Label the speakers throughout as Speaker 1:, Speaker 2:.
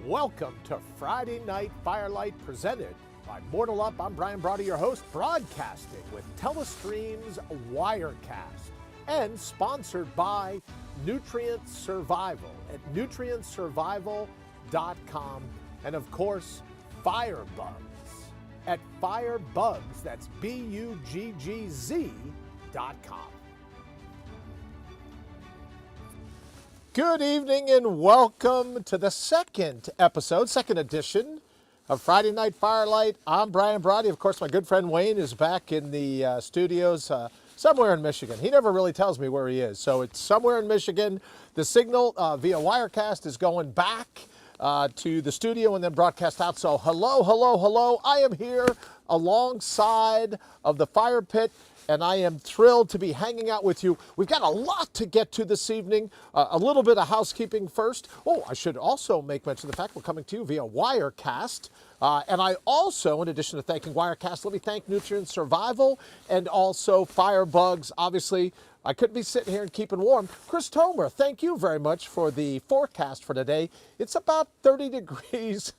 Speaker 1: Welcome to Friday Night Firelight, presented by Mortal Up. I'm Brawdy, your host, broadcasting with Telestream's Wirecast, and sponsored by Nutrient Survival at nutrientsurvival.com, and of course, Firebugs at Firebugs, that's BUGGZ.com. Good evening and welcome to the second edition of Friday Night Firelight. I'm Brawdy. Of course, my good friend Wayne is back in the studios somewhere in Michigan. He never really tells me where he is, so it's somewhere in Michigan. The signal via Wirecast is going back to the studio and then broadcast out. So hello. I am here alongside of the fire pit, and I am thrilled to be hanging out with you. We've got a lot to get to this evening. A little bit of housekeeping first. Oh, I should also make mention of the fact we're coming to you via Wirecast. And I also, in addition to thanking Wirecast, let me thank Nutrient Survival and also Firebugs. Obviously, I couldn't be sitting here and keeping warm. Chris Tomer, thank you very much for the forecast for today. It's about 30 degrees,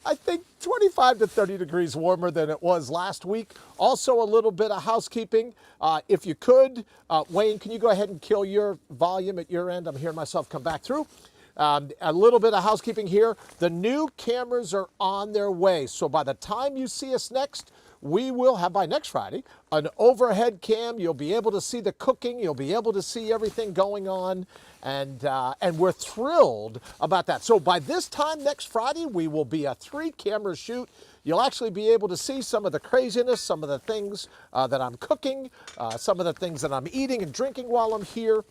Speaker 1: I think 25 to 30 degrees warmer than it was last week. Also a little bit of housekeeping. If you could, Wayne, can you go ahead and kill your volume at your end? I'm hearing myself come back through. A little bit of housekeeping here. The new cameras are on their way. So by the time you see us next, we will have, by next Friday, an overhead cam. You'll be able to see the cooking. You'll be able to see everything going on. And we're thrilled about that. So by this time next Friday, we will be a 3-camera shoot. You'll actually be able to see some of the craziness, some of the things that I'm cooking, some of the things that I'm eating and drinking while I'm here.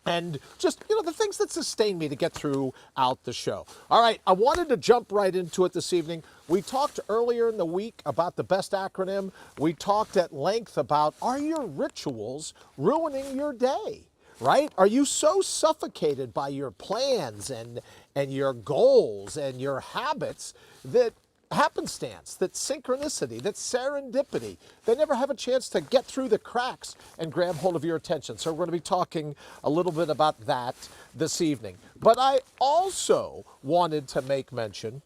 Speaker 1: And just, the things that sustain me to get throughout the show. All right, I wanted to jump right into it this evening. We talked earlier in the week about the best acronym. We talked at length about, are your rituals ruining your day, right? Are you so suffocated by your plans and your goals and your habits that happenstance, that synchronicity, that serendipity, they never have a chance to get through the cracks and grab hold of your attention? So we're going to be talking a little bit about that this evening. But I also wanted to make mention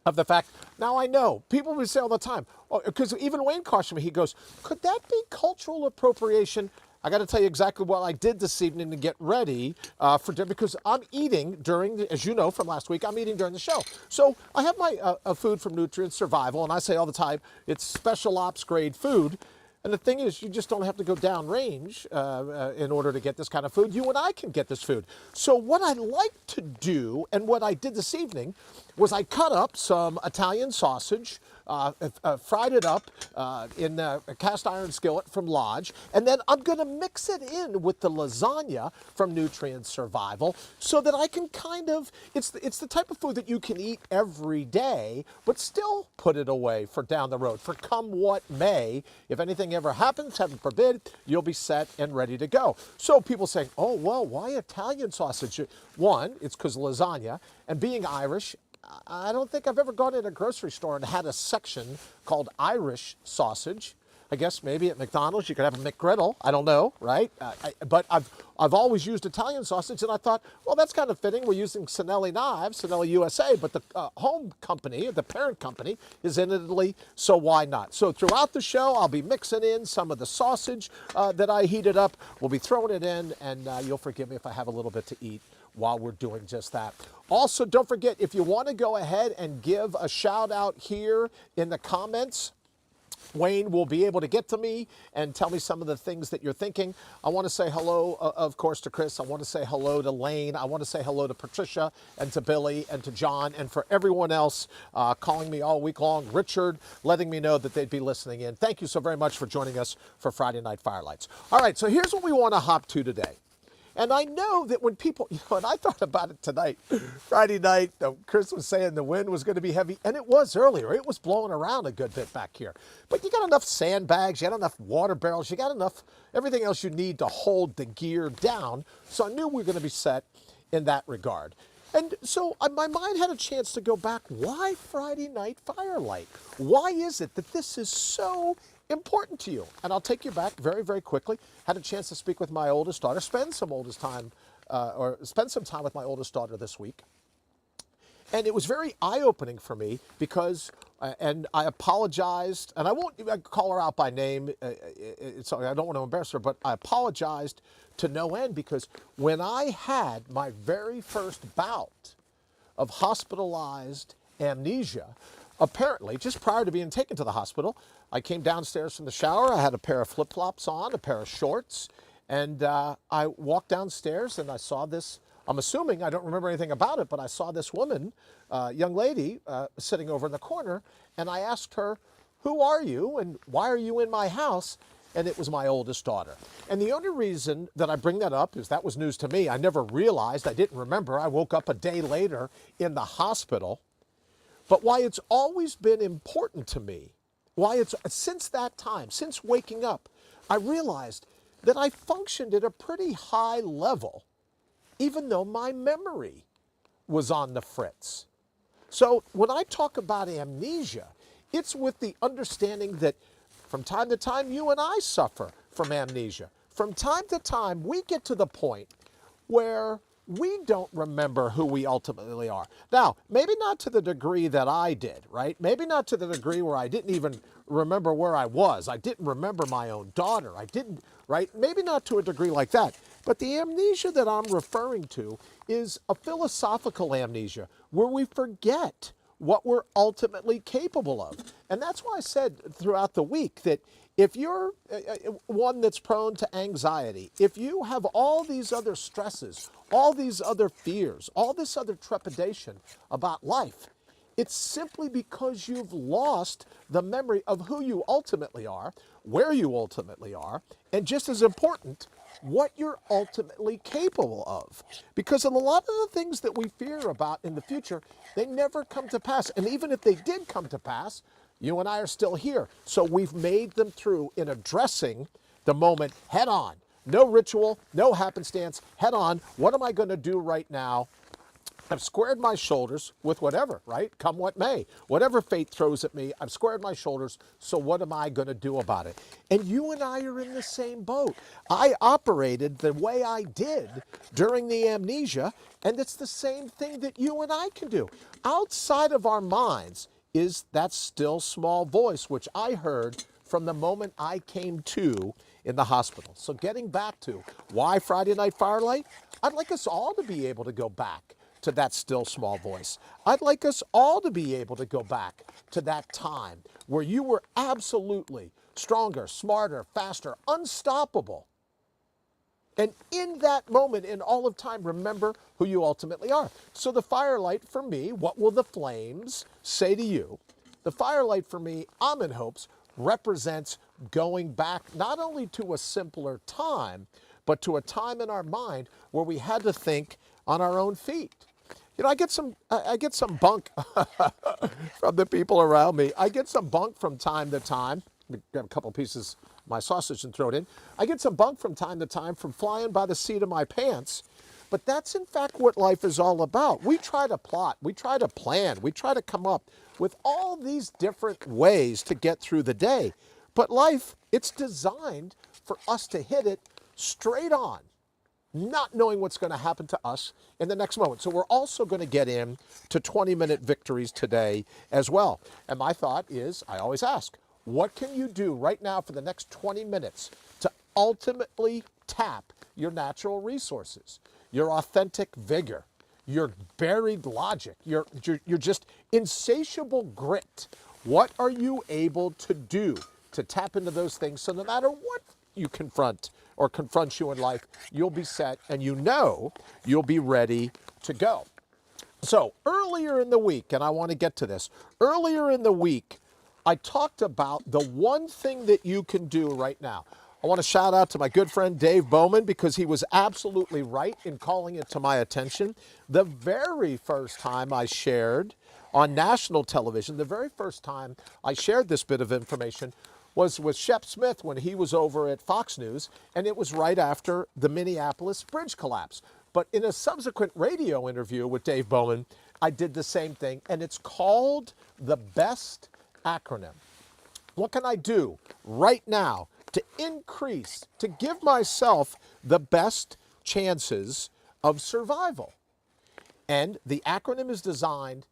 Speaker 1: of the fact, now I know, people will say all the time, because even Wayne cautioned me, he goes, could that be cultural appropriation? I got to tell you exactly what I did this evening to get ready for dinner, because I'm eating during, as you know from last week, I'm eating during the show. So I have my food from Nutrient Survival, and I say all the time, it's special ops grade food. And the thing is, you just don't have to go downrange in order to get this kind of food. You and I can get this food. So what I like to do, and what I did this evening, was I cut up some Italian sausage, fried it up in a cast iron skillet from Lodge, and then I'm going to mix it in with the lasagna from Nutrient Survival so that I can kind of, it's the type of food that you can eat every day, but still put it away for down the road, for come what may. If anything ever happens, heaven forbid, you'll be set and ready to go. So people say, oh, well, why Italian sausage? One, it's because lasagna, and being Irish, I don't think I've ever gone in a grocery store and had a section called Irish sausage. I guess maybe at McDonald's you could have a McGriddle. I don't know, right? But I've always used Italian sausage, and I thought, well, that's kind of fitting. We're using Sinelli knives, Sinelli USA, but the home company, the parent company, is in Italy, so why not? So throughout the show, I'll be mixing in some of the sausage that I heated up. We'll be throwing it in, and you'll forgive me if I have a little bit to eat while we're doing just that. Also, don't forget, if you want to go ahead and give a shout out here in the comments, Wayne will be able to get to me and tell me some of the things that you're thinking. I want to say hello, of course, to Chris. I want to say hello to Lane. I want to say hello to Patricia and to Billy and to John, and for everyone else calling me all week long. Richard letting me know that they'd be listening in. Thank you so very much for joining us for Friday Night Firelights. All right, so here's what we want to hop to today. And I know that when people, and I thought about it tonight, Friday night, Chris was saying the wind was going to be heavy, and it was earlier. It was blowing around a good bit back here. But you got enough sandbags, you got enough water barrels, you got enough, everything else you need to hold the gear down. So I knew we were going to be set in that regard. And so my mind had a chance to go back. Why Friday Night Firelight? Why is it that this is so important to you? And I'll take you back very, very quickly. Had a chance to speak with my oldest daughter, spend some time with my oldest daughter this week. And it was very eye-opening for me because, and I apologized, and I won't call her out by name, so I don't want to embarrass her, but I apologized to no end because when I had my very first bout of hospitalized amnesia, apparently, just prior to being taken to the hospital, I came downstairs from the shower, I had a pair of flip-flops on, a pair of shorts, and I walked downstairs and I saw this. I'm assuming, I don't remember anything about it, but I saw this woman, young lady, sitting over in the corner, and I asked her, "Who are you and why are you in my house?" And it was my oldest daughter. And the only reason that I bring that up is that was news to me. I never realized, I didn't remember. I woke up a day later in the hospital. But why it's always been important to me, why it's since that time, since waking up, I realized that I functioned at a pretty high level, even though my memory was on the fritz. So when I talk about amnesia, it's with the understanding that from time to time, you and I suffer from amnesia. From time to time, we get to the point where we don't remember who we ultimately are. Now, maybe not to the degree that I did, right? Maybe not to the degree where I didn't even remember where I was. I didn't remember my own daughter. I didn't, right? Maybe not to a degree like that. But the amnesia that I'm referring to is a philosophical amnesia where we forget what we're ultimately capable of. And that's why I said throughout the week that if you're one that's prone to anxiety, if you have all these other stresses, all these other fears, all this other trepidation about life, it's simply because you've lost the memory of who you ultimately are, where you ultimately are, and just as important, what you're ultimately capable of. Because in a lot of the things that we fear about in the future, they never come to pass. And even if they did come to pass, you and I are still here. So we've made them through in addressing the moment head on. No ritual, no happenstance, head on. What am I going to do right now? I've squared my shoulders with whatever, right? Come what may. Whatever fate throws at me, I've squared my shoulders, so what am I going to do about it? And you and I are in the same boat. I operated the way I did during the amnesia, and it's the same thing that you and I can do. Outside of our minds is that still small voice, which I heard from the moment I came to in the hospital. So getting back to why Friday Night Firelight, I'd like us all to be able to go back to that still small voice. I'd like us all to be able to go back to that time where you were absolutely stronger, smarter, faster, unstoppable. And in that moment, in all of time, remember who you ultimately are. So the firelight for me, what will the flames say to you? The firelight for me, I'm in hopes, represents going back not only to a simpler time, but to a time in our mind where we had to think on our own feet. You know, I get some bunk from the people around me. I get some bunk from time to time. Grab a couple pieces of my sausage and throw it in. I get some bunk from time to time from flying by the seat of my pants. But that's in fact what life is all about. We try to plot, we try to plan, we try to come up with all these different ways to get through the day. But life, it's designed for us to hit it straight on, not knowing what's going to happen to us in the next moment. So we're also going to get in to 20-minute victories today as well. And my thought is, I always ask, what can you do right now for the next 20 minutes to ultimately tap your natural resources, your authentic vigor, your buried logic, your just insatiable grit? What are you able to do to tap into those things so no matter what you confront or confronts you in life, you'll be set and you know you'll be ready to go. So earlier in the week, and I want to get to this, earlier in the week, I talked about the one thing that you can do right now. I want to shout out to my good friend Dave Bowman because he was absolutely right in calling it to my attention. The very first time I shared on national television, the very first time I shared this bit of information was with Shep Smith when he was over at Fox News, and it was right after the Minneapolis bridge collapse. But in a subsequent radio interview with Dave Bowman, I did the same thing, and it's called the BEST acronym. What can I do right now to increase, to give myself the best chances of survival? And the acronym is designed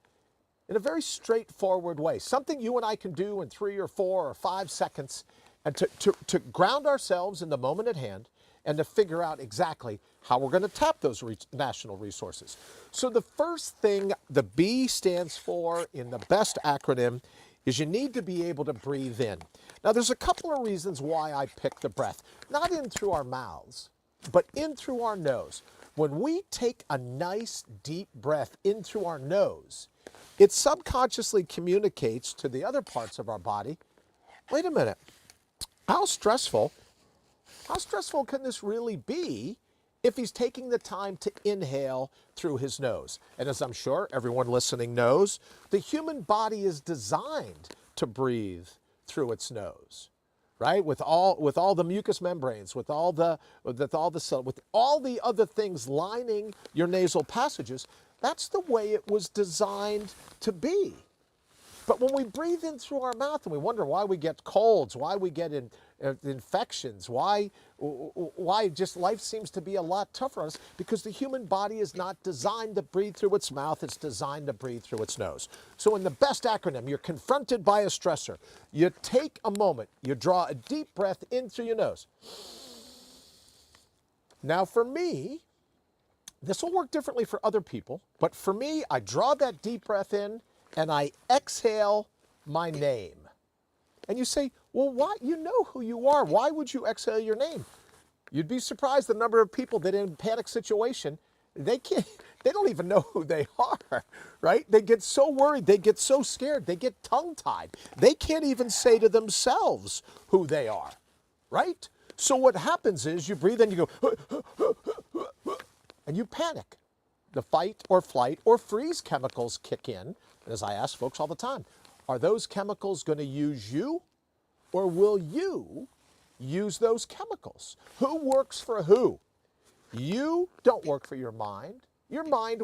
Speaker 1: in a very straightforward way, something you and I can do in 3 or 4 or 5 seconds, and to ground ourselves in the moment at hand and to figure out exactly how we're going to tap those national resources. So the first thing the B stands for in the BEST acronym is you need to be able to breathe in. Now there's a couple of reasons why I pick the breath. Not in through our mouths, but in through our nose. When we take a nice deep breath in through our nose, it subconsciously communicates to the other parts of our body, wait a minute, how stressful can this really be if he's taking the time to inhale through his nose? And as I'm sure everyone listening knows, the human body is designed to breathe through its nose, right? With all the mucous membranes, with all the other things lining your nasal passages, that's the way it was designed to be. But when we breathe in through our mouth and we wonder why we get colds, why we get infections, why just life seems to be a lot tougher on us, because the human body is not designed to breathe through its mouth, it's designed to breathe through its nose. So in the BEST acronym, you're confronted by a stressor. You take a moment, you draw a deep breath in through your nose. Now for me, this will work differently for other people, but for me, I draw that deep breath in and I exhale my name. And you say, well, why? You know who you are. Why would you exhale your name? You'd be surprised the number of people that in a panic situation, they don't even know who they are, right? They get so worried, they get so scared, they get tongue-tied. They can't even say to themselves who they are, right? So what happens is you breathe in, you go, and you panic. The fight or flight or freeze chemicals kick in. And as I ask folks all the time, are those chemicals going to use you, or will you use those chemicals? Who works for who? You don't work for your mind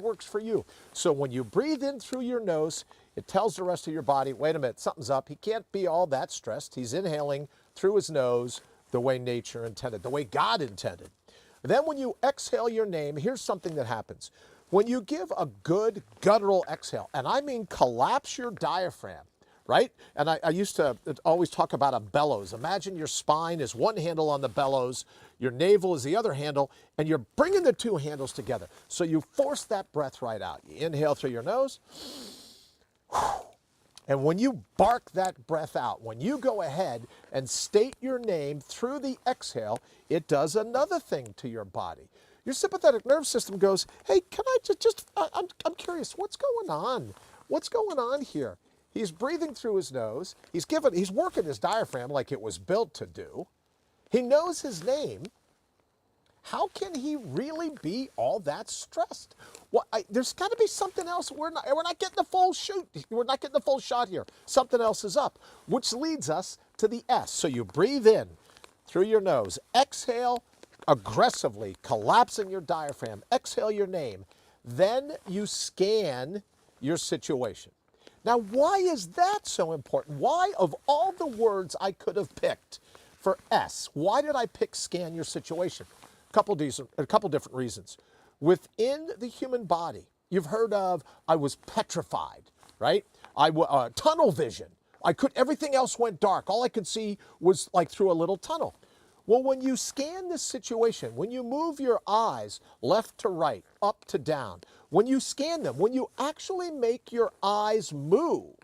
Speaker 1: works for you. So when you breathe in through your nose, it tells the rest of your body, wait a minute, something's up. He can't be all that stressed. He's inhaling through his nose the way nature intended, the way God intended. Then when you exhale your name, here's something that happens. When you give a good guttural exhale, and I mean collapse your diaphragm, right? And I used to always talk about a bellows. Imagine your spine is one handle on the bellows, your navel is the other handle, and you're bringing the two handles together. So you force that breath right out. You inhale through your nose, and when you bark that breath out, when you go ahead and state your name through the exhale, it does another thing to your body. Your sympathetic nervous system goes, hey, can I I'm curious, what's going on? What's going on here? He's breathing through his nose. He's working his diaphragm like it was built to do. He knows his name. How can he really be all that stressed? Well, there's got to be something else. We're not getting the full shoot. We're not getting the full shot here. Something else is up, which leads us to the S. So you breathe in through your nose. Exhale aggressively, collapsing your diaphragm. Exhale your name. Then you scan your situation. Now, why is that so important? Why, of all the words I could have picked for S, why did I pick scan your situation? A couple different reasons. Within the human body, you've heard of, I was petrified, right? Tunnel vision. Everything else went dark. All I could see was like through a little tunnel. Well, when you scan this situation, when you move your eyes left to right, up to down, when you scan them, when you actually make your eyes move,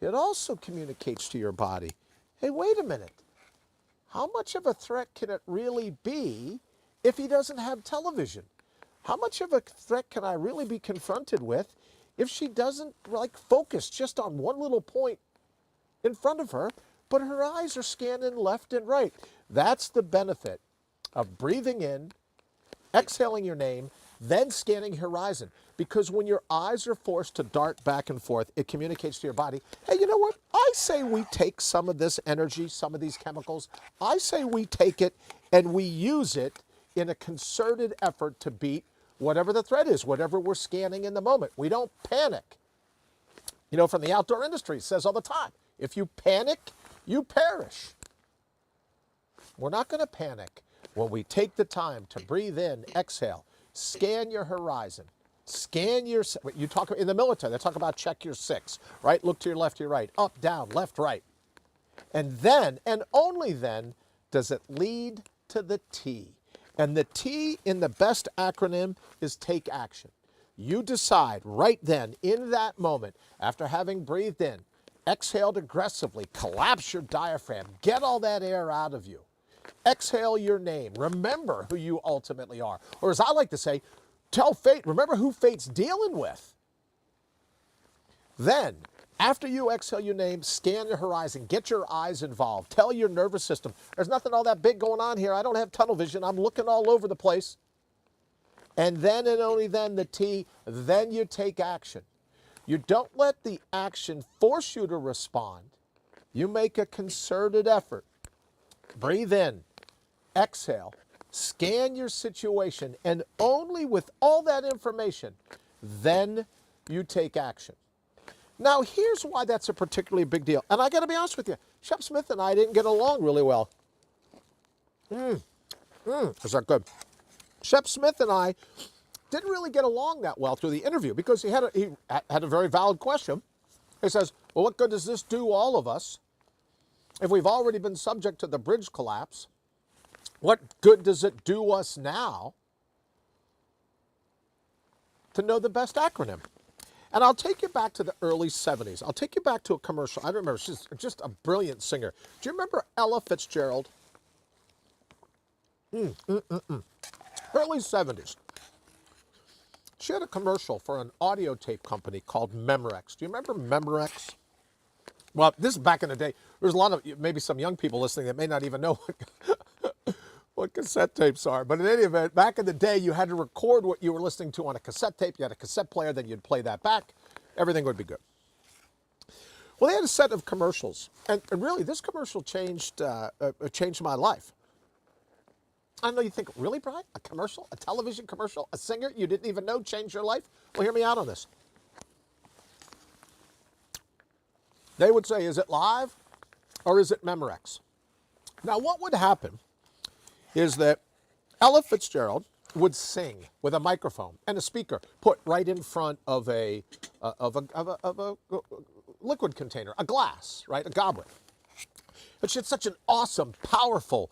Speaker 1: it also communicates to your body, hey, wait a minute. How much of a threat can it really be if he doesn't have television? How much of a threat can I really be confronted with if she doesn't focus just on one little point in front of her, but her eyes are scanning left and right? That's the benefit of breathing in, exhaling your name, then scanning horizon. Because when your eyes are forced to dart back and forth, it communicates to your body, hey, you know what? I say we take some of this energy, some of these chemicals, I say we take it and we use it in a concerted effort to beat whatever the threat is, whatever we're scanning in the moment. We don't panic. You know, from the outdoor industry, it says all the time, if you panic, you perish. We're not going to panic when we take the time to breathe in, exhale, scan your horizon, Scan your, you talk in the military, they talk about check your six, right? Look to your left, to your right, up, down, left, right. And then, and only then, does it lead to the T. And the T in the best acronym is take action. You decide right then, in that moment, after having breathed in, exhaled aggressively, collapse your diaphragm, get all that air out of you. Exhale your name. Remember who you ultimately are. Or as I like to say, tell fate, remember who fate's dealing with. Then, after you exhale your name, scan the horizon, get your eyes involved, tell your nervous system, there's nothing all that big going on here, I don't have tunnel vision, I'm looking all over the place. And then and only then the T, then you take action. You don't let the action force you to respond. You make a concerted effort. Breathe in, exhale, scan your situation, and only with all that information, then you take action. Now, here's why that's a particularly big deal. And I got to be honest with you, Shep Smith and I didn't get along really well. Is that good? Shep Smith and I didn't really get along that well through the interview because he had a very valid question. He says, well, what good does this do all of us if we've already been subject to the bridge collapse? What good does it do us now to know the best acronym? And I'll take you back to the early 70s. I'll take you back to a commercial. I remember, she's just a brilliant singer. Do you remember Ella Fitzgerald? Early 70s. She had a commercial for an audio tape company called Memorex. Do you remember Memorex? Well, this is back in the day. There's a lot of, maybe some young people listening that may not even know what cassette tapes are. But in any event, back in the day, you had to record what you were listening to on a cassette tape. You had a cassette player, then you'd play that back. Everything would be good. Well, they had a set of commercials. And really, this commercial changed my life. I know you think, really, Brian? A commercial? A television commercial? A singer you didn't even know changed your life? Well, hear me out on this. They would say, is it live or is it Memorex? Now, what would happen is that Ella Fitzgerald would sing with a microphone and a speaker put right in front of a liquid container, a glass, right, a goblet. But she had such an awesome, powerful,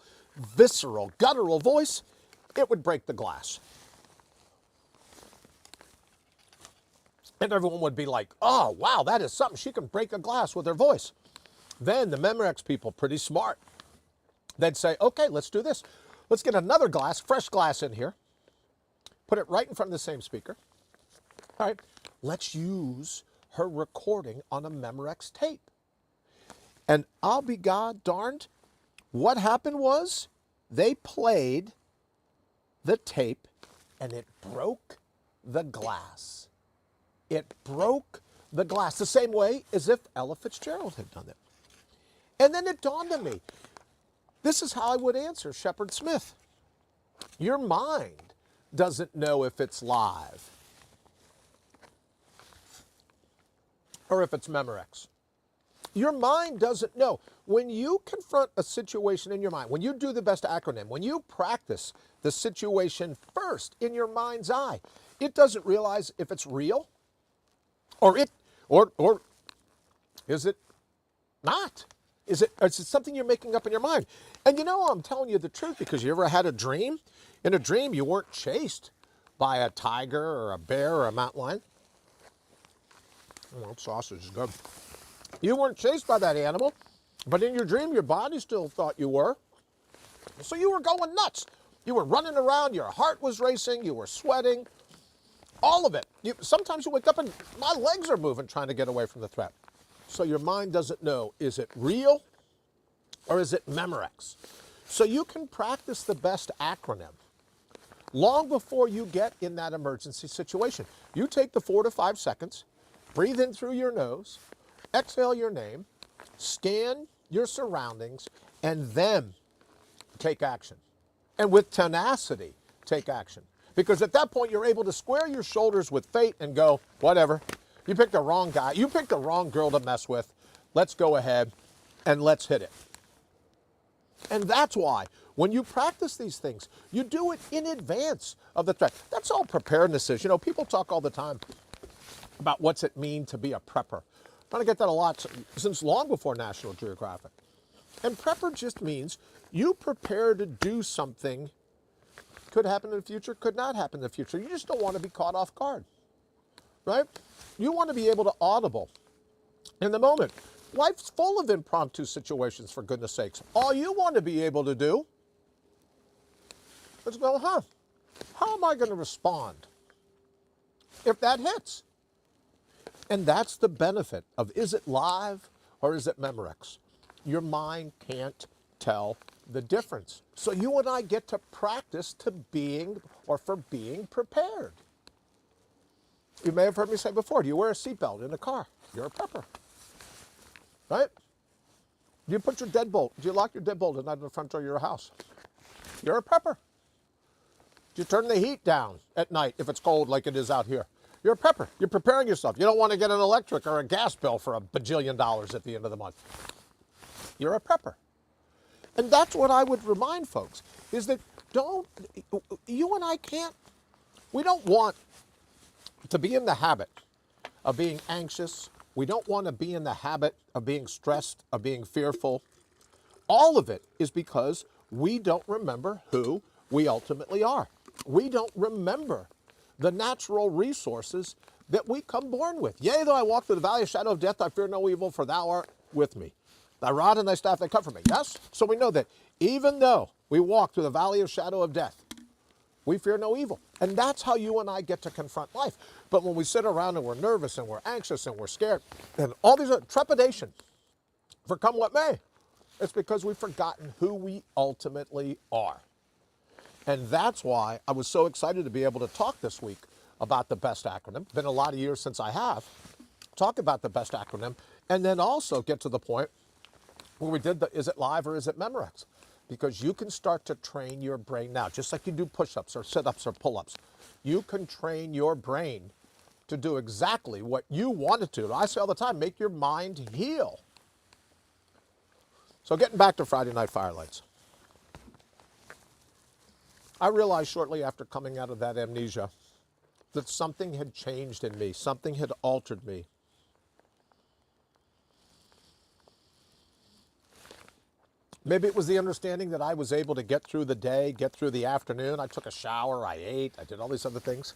Speaker 1: visceral, guttural voice, it would break the glass. And everyone would be like, oh, wow, that is something. She can break a glass with her voice. Then the Memorex people, pretty smart, they'd say, okay, let's do this. Let's get another glass, fresh glass in here, put it right in front of the same speaker. All right, let's use her recording on a Memorex tape. And I'll be god darned, what happened was they played the tape and it broke the glass. It broke the glass the same way as if Ella Fitzgerald had done it. And then it dawned on me, this is how I would answer Shepard Smith. Your mind doesn't know if it's live or if it's Memorex. Your mind doesn't know. When you confront a situation in your mind, when you do the best acronym, when you practice the situation first in your mind's eye, it doesn't realize if it's real or is it not? Is it something you're making up in your mind? And you know, I'm telling you the truth because you ever had a dream? In a dream, you weren't chased by a tiger or a bear or a mountain lion. Oh, that sausage is good. You weren't chased by that animal, but in your dream, your body still thought you were. So you were going nuts. You were running around, your heart was racing, you were sweating, all of it. Sometimes you wake up and my legs are moving trying to get away from the threat. So your mind doesn't know, is it real or is it Memorex? So you can practice the best acronym long before you get in that emergency situation. You take the 4 to 5 seconds, breathe in through your nose, exhale your name, scan your surroundings, and then take action. And with tenacity, take action. Because at that point, you're able to square your shoulders with fate and go, whatever. You picked the wrong guy. You picked the wrong girl to mess with. Let's go ahead and let's hit it. And that's why When you practice these things, you do it in advance of the threat. That's all preparedness is. You know, people talk all the time about what's it mean to be a prepper. I get that a lot since long before National Geographic. And prepper just means you prepare to do something. Could happen in the future, could not happen in the future. You just don't want to be caught off guard, right? You want to be able to audible in the moment. Life's full of impromptu situations, for goodness sakes. All you want to be able to do is go, how am I going to respond if that hits? And that's the benefit of, is it live or is it Memorex? Your mind can't tell the difference. So you and I get to practice to being, or for being prepared. You may have heard me say before, do you wear a seatbelt in a car? You're a prepper, right? Do you put your deadbolt, do you lock your deadbolt at night in the front door of your house? You're a prepper. Do you turn the heat down at night if it's cold like it is out here? You're a prepper. You're preparing yourself. You don't want to get an electric or a gas bill for $1 bajillion at the end of the month. You're a prepper. And that's what I would remind folks, is that you and I can't, we don't want to be in the habit of being anxious. We don't want to be in the habit of being stressed, of being fearful. All of it is because we don't remember who we ultimately are. We don't remember the natural resources that we come born with. Yea, though I walk through the valley of shadow of death, I fear no evil, for thou art with me. Thy rod and thy staff, they comfort me. Yes? So we know that even though we walk through the valley of shadow of death, we fear no evil. And that's how you and I get to confront life. But when we sit around and we're nervous and we're anxious and we're scared and all these trepidation for come what may, it's because we've forgotten who we ultimately are. And that's why I was so excited to be able to talk this week about the BEST acronym. Been a lot of years since I have. Talk about the BEST acronym and then also get to the point where we did the, is it live or is it Memorex? Because you can start to train your brain now, just like you do push-ups or sit-ups or pull-ups. You can train your brain to do exactly what you want it to. I say all the time, make your mind heal. So getting back to Friday Night Firelights. I realized shortly after coming out of that amnesia that something had changed in me, something had altered me. Maybe it was the understanding that I was able to get through the day, get through the afternoon. I took a shower, I ate, I did all these other things.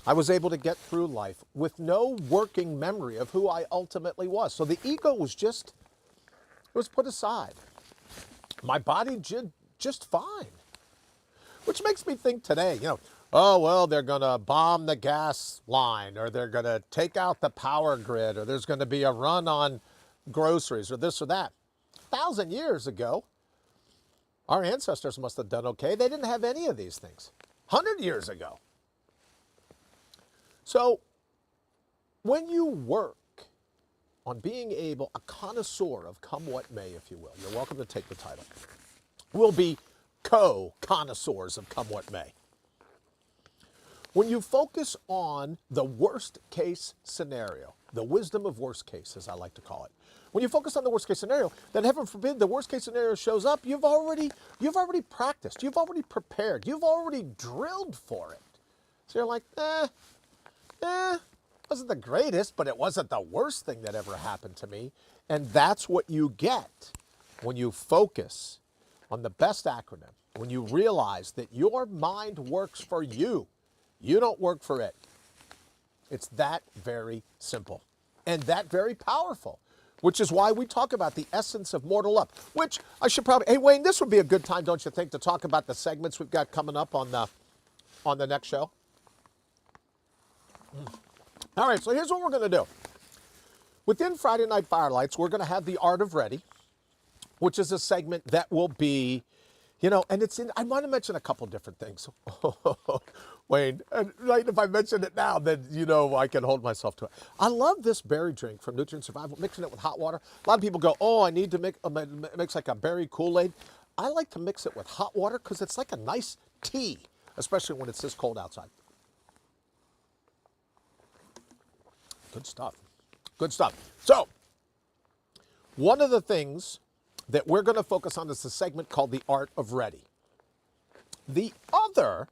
Speaker 1: I was able to get through life with no working memory of who I ultimately was. So the ego was just, it was put aside. My body did just fine. Which makes me think today, oh, well, they're going to bomb the gas line, or they're going to take out the power grid, or there's going to be a run on groceries, or this or that. 1,000 years ago, our ancestors must have done okay. They didn't have any of these things. 100 years ago. So when you work on being able, a connoisseur of come what may, if you will, you're welcome to take the title. We'll be co-connoisseurs of come what may. When you focus on the worst case scenario, the wisdom of worst case, as I like to call it, when you focus on the worst case scenario, then heaven forbid the worst case scenario shows up, you've already practiced, you've already prepared, you've already drilled for it. So you're like, wasn't the greatest, but it wasn't the worst thing that ever happened to me. And that's what you get when you focus on the BEST acronym, when you realize that your mind works for you. You don't work for it. It's that very simple and that very powerful, which is why we talk about the essence of mortal love, which I should probably, hey, Wayne, this would be a good time, don't you think, to talk about the segments we've got coming up on the next show? All right, so here's what we're going to do. Within Friday Night Firelights, we're going to have the Art of Ready, which is a segment that will be, and it's in, I want to mention a couple different things. Wayne, right, if I mention it now, then, I can hold myself to it. I love this berry drink from Nutrient Survival, mixing it with hot water. A lot of people go, oh, I need to mix like a berry Kool-Aid. I like to mix it with hot water because it's like a nice tea, especially when it's this cold outside. Good stuff. Good stuff. So, one of the things that we're going to focus on is a segment called The Art of Ready. The other,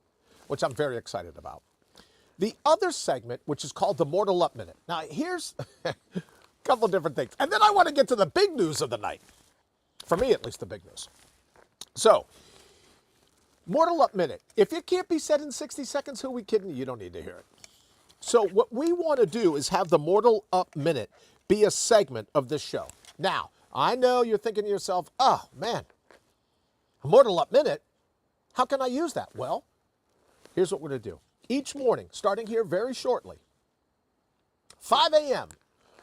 Speaker 1: which I'm very excited about, the other segment, which is called the Mortal Up Minute. Now, here's a couple of different things. And then I want to get to the big news of the night. For me, at least, the big news. So, Mortal Up Minute. If it can't be said in 60 seconds, who are we kidding? You don't need to hear it. So what we want to do is have the Mortal Up Minute be a segment of this show. Now, I know you're thinking to yourself, oh, man, Mortal Up Minute, how can I use that? Well, here's what we're going to do. Each morning, starting here very shortly, 5 a.m.,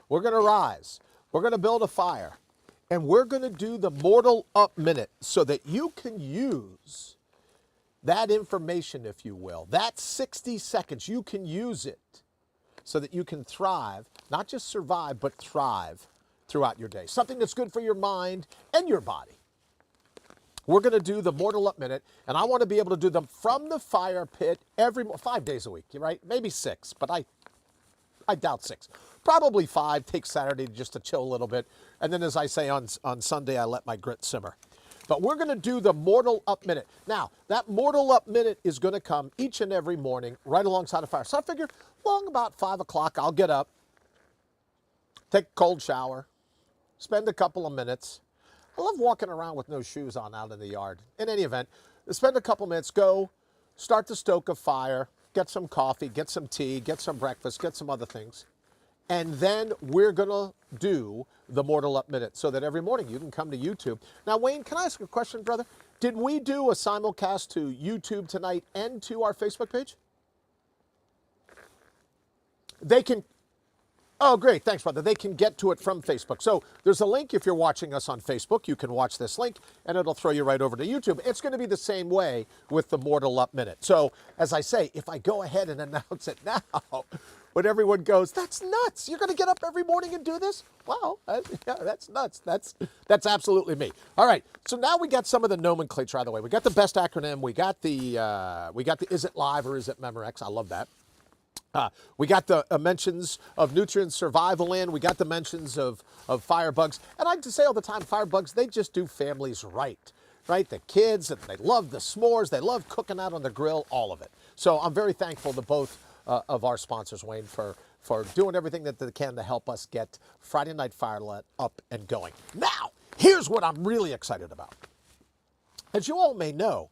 Speaker 1: we're going to rise. We're going to build a fire. And we're going to do the Mortal Up Minute so that you can use that information, if you will, that 60 seconds, you can use it so that you can thrive, not just survive, but thrive throughout your day. Something that's good for your mind and your body. We're going to do the Mortal Up Minute, and I want to be able to do them from the fire pit 5 days a week, right? Maybe 6, but I doubt 6. Probably 5, take Saturday just to chill a little bit. And then, as I say, on Sunday, I let my grit simmer. But we're going to do the Mortal Up Minute. Now, that Mortal Up Minute is going to come each and every morning right alongside a fire. So I figure along about 5 o'clock, I'll get up, take a cold shower, spend a couple of minutes. I love walking around with no shoes on out in the yard. In any event, spend a couple minutes, go start to stoke a fire, get some coffee, get some tea, get some breakfast, get some other things. And then we're going to do the Mortal Up Minute so that every morning you can come to YouTube. Now, Wayne, can I ask a question, brother? Did we do a simulcast to YouTube tonight and to our Facebook page? They can. Oh, great. Thanks, brother. They can get to it from Facebook. So there's a link. If you're watching us on Facebook, you can watch this link, and it'll throw you right over to YouTube. It's going to be the same way with the Mortal Up Minute. So, as I say, if I go ahead and announce it now, when everyone goes, that's nuts. You're going to get up every morning and do this? Wow, yeah, that's nuts. That's absolutely me. All right, so now we got some of the nomenclature out of the way. We got the best acronym. We got the is it live or is it Memorex? I love that. We got the mentions of nutrient survival land. We got the mentions of firebugs. And I like to say all the time, firebugs, they just do families right? The kids, and they love the s'mores. They love cooking out on the grill, all of it. So I'm very thankful to both of our sponsors, Wayne, for doing everything that they can to help us get Friday Night Firelight up and going. Now, here's what I'm really excited about. As you all may know,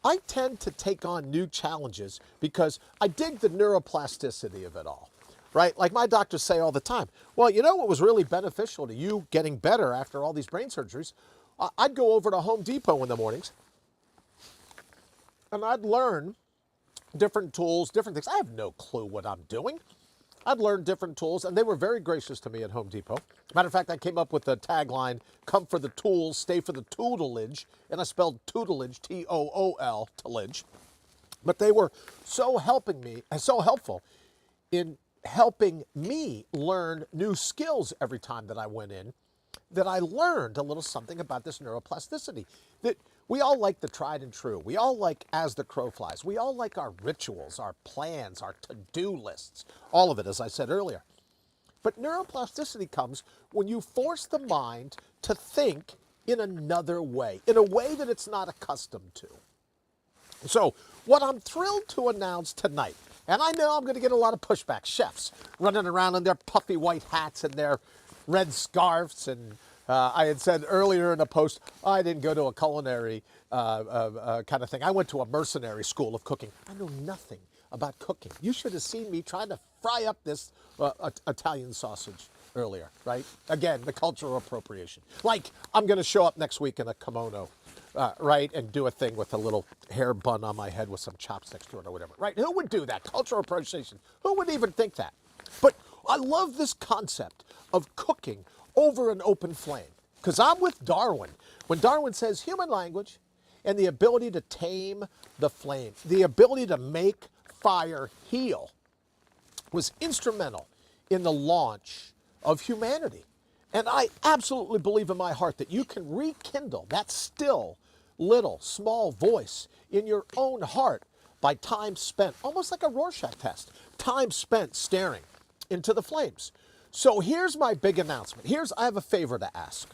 Speaker 1: I tend to take on new challenges because I dig the neuroplasticity of it all, right? Like my doctors say all the time, well, you know what was really beneficial to you getting better after all these brain surgeries? I'd go over to Home Depot in the mornings and I'd learn different tools, different things. I have no clue what I'm doing. I'd learned different tools, and they were very gracious to me at Home Depot. Matter of fact, I came up with the tagline, come for the tools, stay for the tutelage, and I spelled tutelage, T-O-O-L, tutelage. But they were so helpful in helping me learn new skills every time that I went in, that I learned a little something about this neuroplasticity. That we all like the tried and true. We all like as the crow flies. We all like our rituals, our plans, our to-do lists, all of it, as I said earlier. But neuroplasticity comes when you force the mind to think in another way, in a way that it's not accustomed to. So what I'm thrilled to announce tonight, and I know I'm going to get a lot of pushback, chefs running around in their puffy white hats and their red scarves, and I had said earlier in a post, I didn't go to a culinary kind of thing. I went to a mercenary school of cooking. I know nothing about cooking. You should have seen me trying to fry up this Italian sausage earlier, right? Again, the cultural appropriation. Like, I'm going to show up next week in a kimono, right, and do a thing with a little hair bun on my head with some chopsticks to it or whatever, right? Who would do that? Cultural appropriation. Who would even think that? But I love this concept of cooking over an open flame, because I'm with Darwin. When Darwin says human language and the ability to tame the flame, the ability to make fire heal, was instrumental in the launch of humanity. And I absolutely believe in my heart that you can rekindle that still, little, small voice in your own heart by time spent, almost like a Rorschach test, time spent staring into the flames. So here's my big announcement. I have a favor to ask.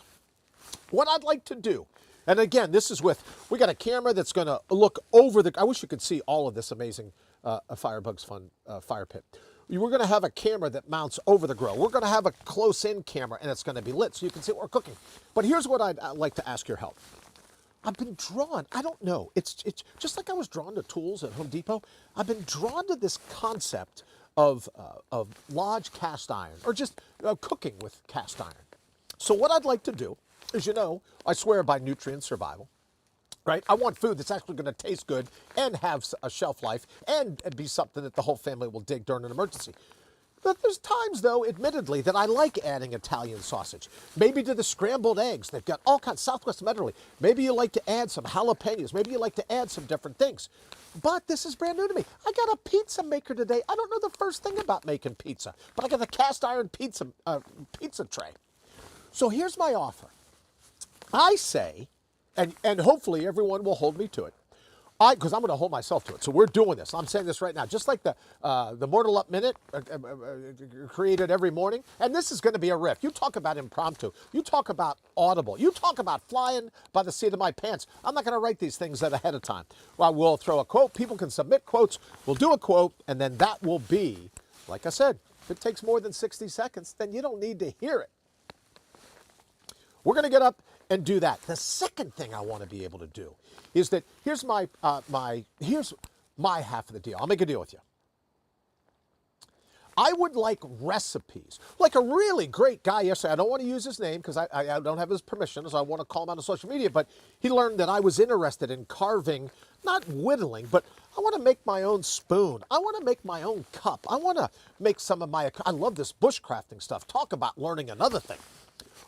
Speaker 1: What I'd like to do, and again, this is we got a camera that's going to look over I wish you could see all of this amazing Firebugs Fun fire pit. We're going to have a camera that mounts over the grill. We're going to have a close-in camera, and it's going to be lit so you can see what we're cooking. But here's what I'd like to ask your help. I've been drawn, I don't know, it's just like I was drawn to tools at Home Depot. I've been drawn to this concept of Lodge cast iron, or just cooking with cast iron. So what I'd like to do is, I swear by nutrient survival, right? I want food that's actually going to taste good and have a shelf life and be something that the whole family will dig during an emergency. But there's times, though, admittedly, that I like adding Italian sausage. Maybe to the scrambled eggs. They've got all kinds, Southwest Mediterranean. Maybe you like to add some jalapenos. Maybe you like to add some different things. But this is brand new to me. I got a pizza maker today. I don't know the first thing about making pizza, but I got a cast iron pizza tray. So here's my offer. I say, and hopefully everyone will hold me to it, because I'm going to hold myself to it. So we're doing this. I'm saying this right now. Just like the Mortal Up Minute created every morning. And this is going to be a riff. You talk about impromptu. You talk about audible. You talk about flying by the seat of my pants. I'm not going to write these things ahead of time. Well, we'll throw a quote. People can submit quotes. We'll do a quote. And then that will be, like I said, if it takes more than 60 seconds, then you don't need to hear it. We're going to get up and do that. The second thing I want to be able to do is that here's my half of the deal. I'll make a deal with you. I would like recipes. Like a really great guy yesterday, I don't want to use his name because I don't have his permission, so I want to call him out on social media, but he learned that I was interested in carving, not whittling, but I want to make my own spoon. I want to make my own cup. I want to make some of I love this bushcrafting stuff. Talk about learning another thing.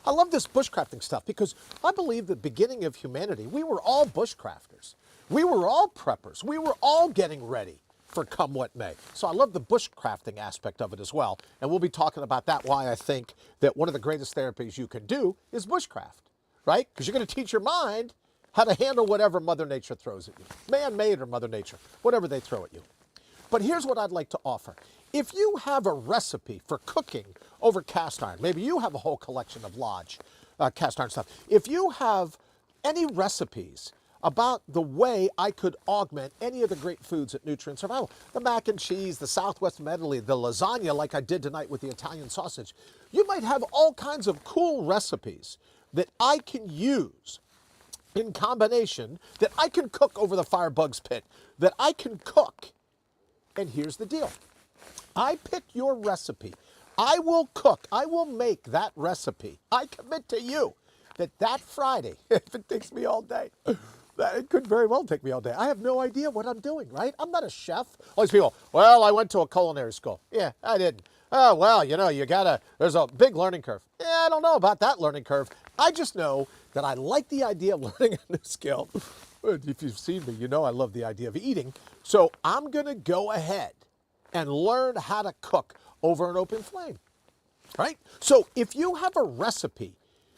Speaker 1: I love this bushcrafting stuff because I believe the beginning of humanity, we were all bushcrafters. We were all preppers. We were all getting ready for come what may. So I love the bushcrafting aspect of it as well. And we'll be talking about that, why I think that one of the greatest therapies you can do is bushcraft, right? Because you're going to teach your mind how to handle whatever Mother Nature throws at you. Man-made or Mother Nature, whatever they throw at you. But here's what I'd like to offer. If you have a recipe for cooking over cast iron, maybe you have a whole collection of Lodge cast iron stuff. If you have any recipes about the way I could augment any of the great foods at Nutrient Survival, the mac and cheese, the Southwest medley, the lasagna like I did tonight with the Italian sausage, you might have all kinds of cool recipes that I can use in combination, that I can cook over the Firebugs pit, that I can cook. And here's the deal. I pick your recipe. I will cook. I will make that recipe. I commit to you that Friday, if it takes me all day, it could very well take me all day. I have no idea what I'm doing, right? I'm not a chef. All these people, well, I went to a culinary school. Yeah, I didn't. Oh, well, there's a big learning curve. Yeah, I don't know about that learning curve. I just know that I like the idea of learning a new skill. If you've seen me, you know I love the idea of eating. So I'm going to go ahead and learn how to cook over an open flame, right? So if you have a recipe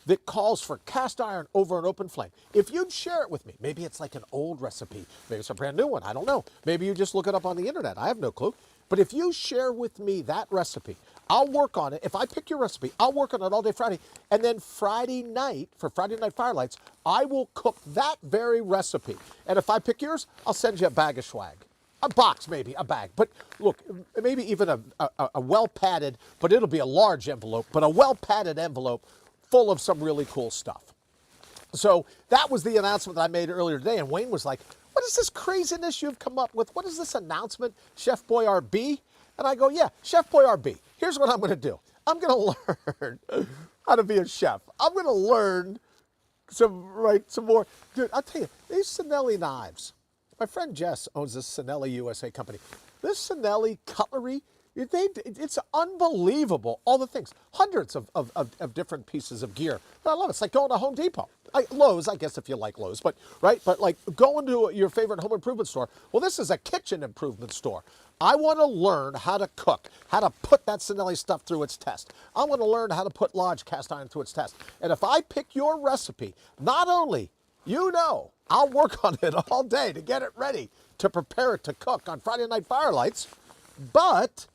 Speaker 1: that calls for cast iron over an open flame, if you'd share it with me, maybe it's like an old recipe, maybe it's a brand new one, I don't know. Maybe you just look it up on the internet, I have no clue. But if you share with me that recipe, I'll work on it. If I pick your recipe, I'll work on it all day Friday. And then Friday night, for Friday Night Firelights, I will cook that very recipe. And if I pick yours, I'll send you a bag of swag. A box, maybe, a bag. But look, maybe even a well-padded, but it'll be a large envelope, but a well-padded envelope full of some really cool stuff. So that was the announcement that I made earlier today. And Wayne was like, what is this craziness you've come up with? What is this announcement, Chef Boyardee? And I go, yeah, Chef Boyardee. Here's what I'm going to do. I'm going to learn how to be a chef. I'm going to learn some more. Dude, I'll tell you, these Sinelli knives. My friend Jess owns this Sinelli USA company. This Sinelli cutlery, it's unbelievable. All the things, hundreds of different pieces of gear. But I love it. It's like going to Home Depot. Lowe's, I guess if you like Lowe's, but right? But like going to your favorite home improvement store. Well, this is a kitchen improvement store. I want to learn how to cook, how to put that Sinelli stuff through its test. I want to learn how to put Lodge cast iron through its test. And if I pick your recipe, not only, I'll work on it all day to get it ready, to prepare it to cook on Friday Night Firelights, but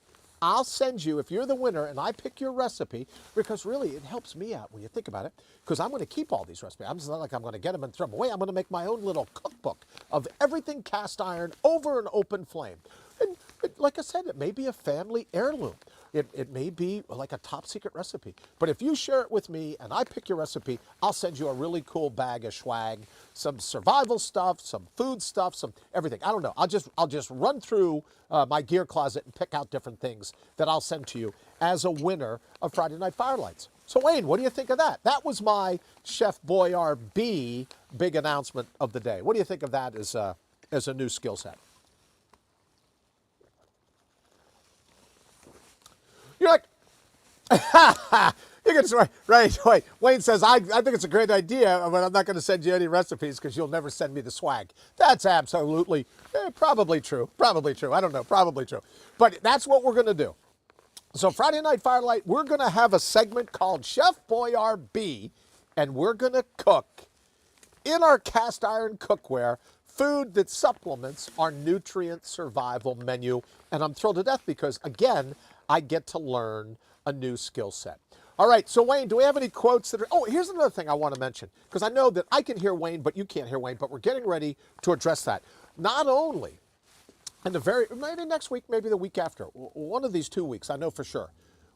Speaker 1: I'll send you, if you're the winner and I pick your recipe, because really it helps me out when you think about it, because I'm going to keep all these recipes. I'm just not like I'm going to get them and throw them away. I'm going to make my own little cookbook of everything cast iron over an open flame. And like I said, it may be a family heirloom. It may be like a top secret recipe. But if you share it with me and I pick your recipe, I'll send you a really cool bag of swag, some survival stuff, some food stuff, some everything. I don't know. I'll just run through my gear closet and pick out different things that I'll send to you as a winner of Friday Night Firelights. So Wayne, what do you think of that? That was my Chef Boyardee big announcement of the day. What do you think of that as a new skill set? You're like, you can right. Wayne says, I think it's a great idea, but I'm not going to send you any recipes because you'll never send me the swag. That's absolutely, probably true. Probably true. I don't know. Probably true. But that's what we're going to do. So Friday Night Firelight, we're going to have a segment called Chef Boyardee, and we're going to cook in our cast iron cookware food that supplements our nutrient survival menu. And I'm thrilled to death because, again, I get to learn a new skill set. All right, so Wayne, do we have any quotes that are... Oh, here's another thing I want to mention, because I know that I can hear Wayne, but you can't hear Wayne, but we're getting ready to address that. Not only in maybe next week, maybe the week after, one of these 2 weeks, I know for sure,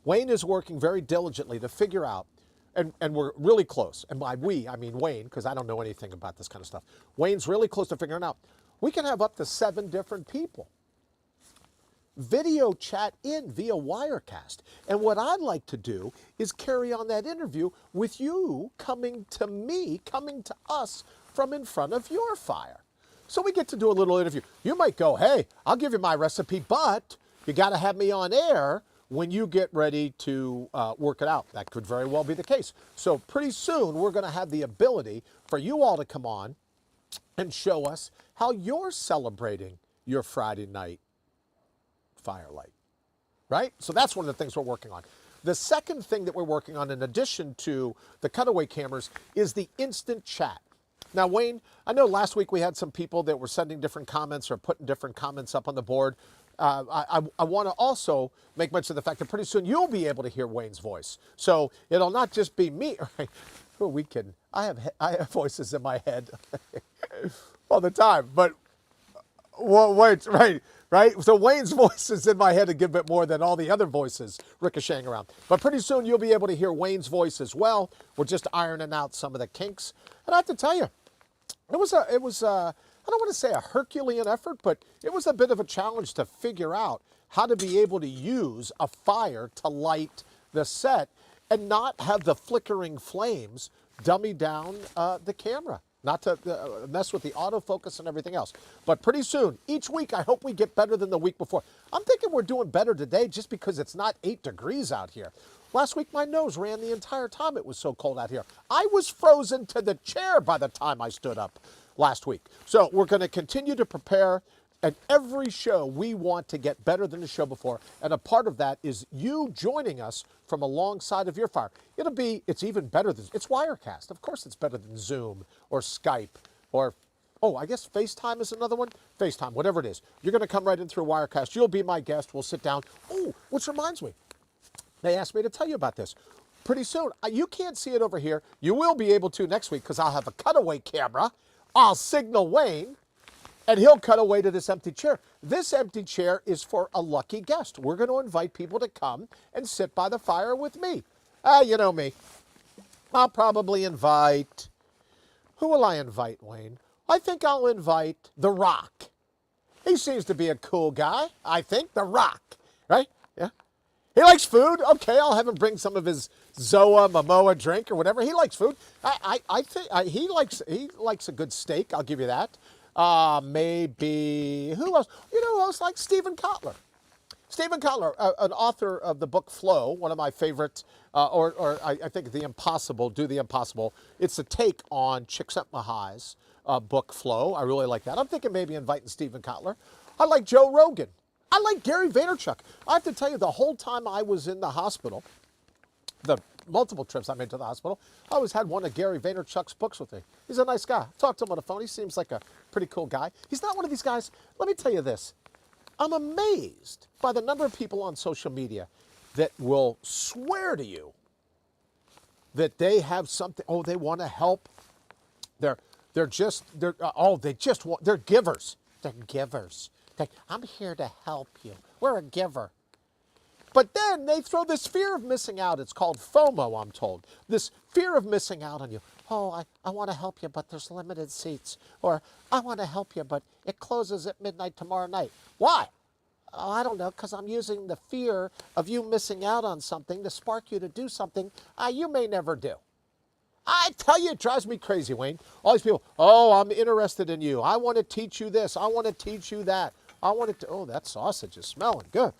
Speaker 1: Wayne is working very diligently to figure out, and we're really close, and by we, I mean Wayne, because I don't know anything about this kind of stuff. Wayne's really close to figuring out, we can have up to 7 different people video chat in via Wirecast. And what I'd like to do is carry on that interview with you coming to me, coming to us from in front of your fire. So we get to do a little interview. You might go, hey, I'll give you my recipe, but you got to have me on air when you get ready to work it out. That could very well be the case. So pretty soon we're going to have the ability for you all to come on and show us how you're celebrating your Friday night Firelight, right? So that's one of the things we're working on. The second thing that we're working on, in addition to the cutaway cameras, is the instant chat. Now, Wayne, I know last week we had some people that were sending different comments or putting different comments up on the board. I want to also make mention of the fact that pretty soon you'll be able to hear Wayne's voice. So it'll not just be me. Right? Who are we kidding? I have voices in my head all the time, but well, wait, right? So Wayne's voice is in my head a good bit more than all the other voices ricocheting around. But pretty soon you'll be able to hear Wayne's voice as well. We're just ironing out some of the kinks. And I have to tell you, it was I don't want to say a Herculean effort, but it was a bit of a challenge to figure out how to be able to use a fire to light the set and not have the flickering flames dummy down the camera. Not to mess with the autofocus and everything else. But pretty soon, each week, I hope we get better than the week before. I'm thinking we're doing better today just because it's not 8 degrees out here. Last week, my nose ran the entire time it was so cold out here. I was frozen to the chair by the time I stood up last week. So we're going to continue to prepare. And every show, we want to get better than the show before. And a part of that is you joining us from alongside of your fire. It's even better than, it's Wirecast. Of course it's better than Zoom or Skype or, oh, I guess FaceTime is another one. FaceTime, whatever it is. You're going to come right in through Wirecast. You'll be my guest. We'll sit down. Oh, which reminds me, they asked me to tell you about this. Pretty soon, you can't see it over here. You will be able to next week because I'll have a cutaway camera. I'll signal Wayne. And he'll cut away to this empty chair. This empty chair is for a lucky guest. We're going to invite people to come and sit by the fire with me. You know me. I'll probably invite... Who will I invite, Wayne? I think I'll invite The Rock. He seems to be a cool guy, I think. The Rock, right? Yeah. He likes food. Okay, I'll have him bring some of his Zoa Momoa drink or whatever. He likes food. I think he likes a good steak. I'll give you that. Maybe, who else? You know who else? Like Stephen Kotler. Stephen Kotler, an author of the book Flow, one of my favorites, or I think The Impossible, Do the Impossible. It's a take on Csikszentmihalyi's book Flow. I really like that. I'm thinking maybe inviting Stephen Kotler. I like Joe Rogan. I like Gary Vaynerchuk. I have to tell you, the whole time I was in the hospital, the multiple trips I made to the hospital, I always had one of Gary Vaynerchuk's books with me. He's a nice guy. I talked to him on the phone. He seems like a pretty cool guy. He's not one of these guys. Let me tell you this. I'm amazed by the number of people on social media that will swear to you that they have something, oh, they want to help. They're they're givers. They're givers. I'm here to help you. We're a giver. But then they throw this fear of missing out. It's called FOMO, I'm told. This fear of missing out on you. Oh, I want to help you, but there's limited seats. Or I want to help you, but it closes at midnight tomorrow night. Why? Oh, I don't know, because I'm using the fear of you missing out on something to spark you to do something you may never do. I tell you, it drives me crazy, Wayne. All these people, oh, I'm interested in you. I want to teach you this. I want to teach you that. I want to, oh, that sausage is smelling good.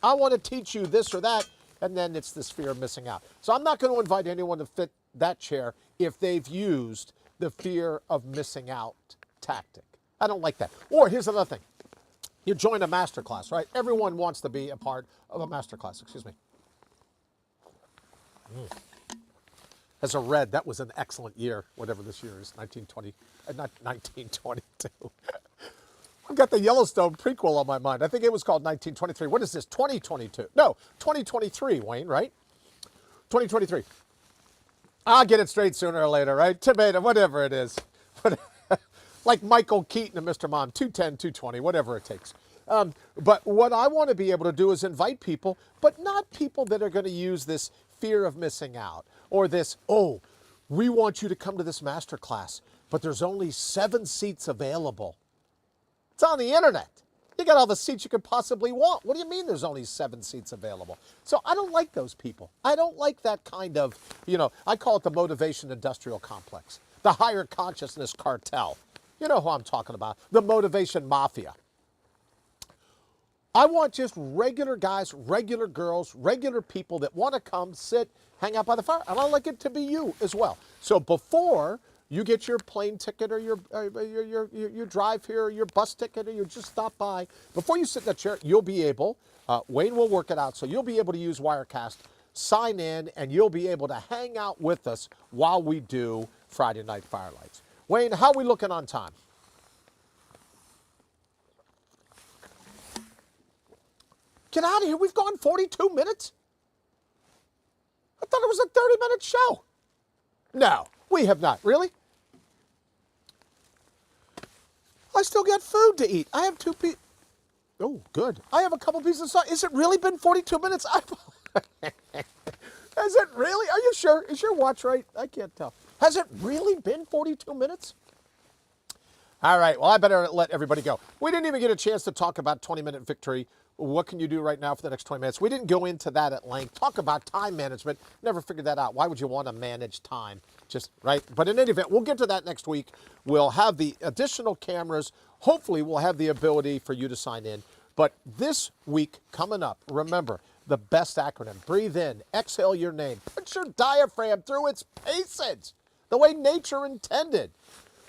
Speaker 1: I want to teach you this or that. And then it's this fear of missing out. So I'm not going to invite anyone to fit that chair if they've used the fear of missing out tactic. I don't like that. Or here's another thing. You join a master class, right? Everyone wants to be a part of a master class. Excuse me. As a red, that was an excellent year, whatever this year is, 1920, not 1922. I've got the Yellowstone prequel on my mind. I think it was called 1923. What is this, 2022? No, 2023, Wayne, right? 2023. I'll get it straight sooner or later, right? Tomato, whatever it is. Like Michael Keaton and Mr. Mom, 210, 220, whatever it takes. But what I want to be able to do is invite people, but not people that are going to use this fear of missing out. Or this, oh, we want you to come to this master class, but there's only 7 seats available. It's on the internet. You got all the seats you could possibly want. What do you mean there's only 7 seats available? So I don't like those people. I don't like that kind of, I call it the motivation industrial complex, the higher consciousness cartel. You know who I'm talking about, the motivation mafia. I want just regular guys, regular girls, regular people that want to come, sit, hang out by the fire. And I'd like it to be you as well. So before you get your plane ticket or your drive here or your bus ticket or you just stop by, before you sit in that chair, you'll be able, Wayne will work it out, so you'll be able to use Wirecast, sign in, and you'll be able to hang out with us while we do Friday Night Firelights. Wayne, how are we looking on time? Get out of here. We've gone 42 minutes? I thought it was a 30-minute show. No, we have not. Really? I still got food to eat. I have 2 pieces. Oh, good. I have a couple pieces of sauce. Has it really been 42 minutes? Has it really? Are you sure? Is your watch right? I can't tell. Has it really been 42 minutes? All right, well, I better let everybody go. We didn't even get a chance to talk about 20-minute victory. What can you do right now for the next 20 minutes? We didn't go into that at length. Talk about time management. Never figured that out. Why would you want to manage time? Just, right? But in any event, we'll get to that next week. We'll have the additional cameras. Hopefully, we'll have the ability for you to sign in. But this week coming up, remember, the best acronym. Breathe in, exhale your name. Put your diaphragm through its paces, the way nature intended.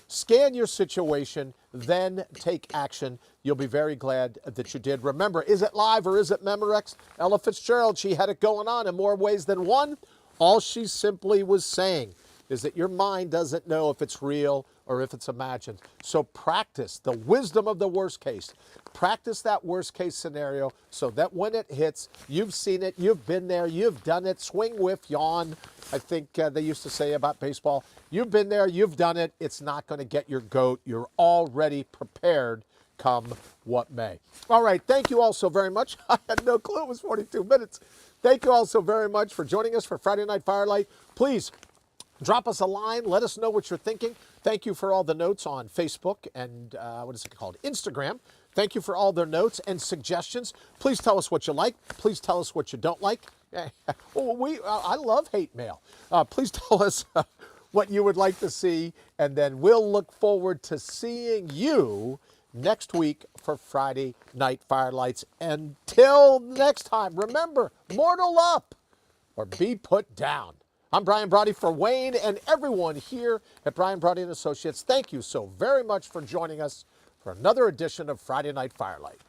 Speaker 1: Scan your situation, then take action. You'll be very glad that you did. Remember, is it live or is it Memorex? Ella Fitzgerald, she had it going on in more ways than one. All she simply was saying is that your mind doesn't know if it's real or if it's imagined. So practice the wisdom of the worst case. Practice that worst case scenario so that when it hits, you've seen it, you've been there, you've done it. Swing, whiff, yawn. I think they used to say about baseball. You've been there, you've done it. It's not going to get your goat. You're already prepared come what may. All right, thank you all so very much. I had no clue it was 42 minutes. Thank you all so very much for joining us for Friday Night Firelight. Please drop us a line. Let us know what you're thinking. Thank you for all the notes on Facebook and what is it called? Instagram. Thank you for all their notes and suggestions. Please tell us what you like. Please tell us what you don't like. I love hate mail. Please tell us what you would like to see, and then we'll look forward to seeing you next week for Friday Night Firelights. Until next time, remember, mortal up or be put down. I'm Brian Brawdy for Wayne and everyone here at Brian Brawdy and Associates. Thank you so very much for joining us for another edition of Friday Night Firelight.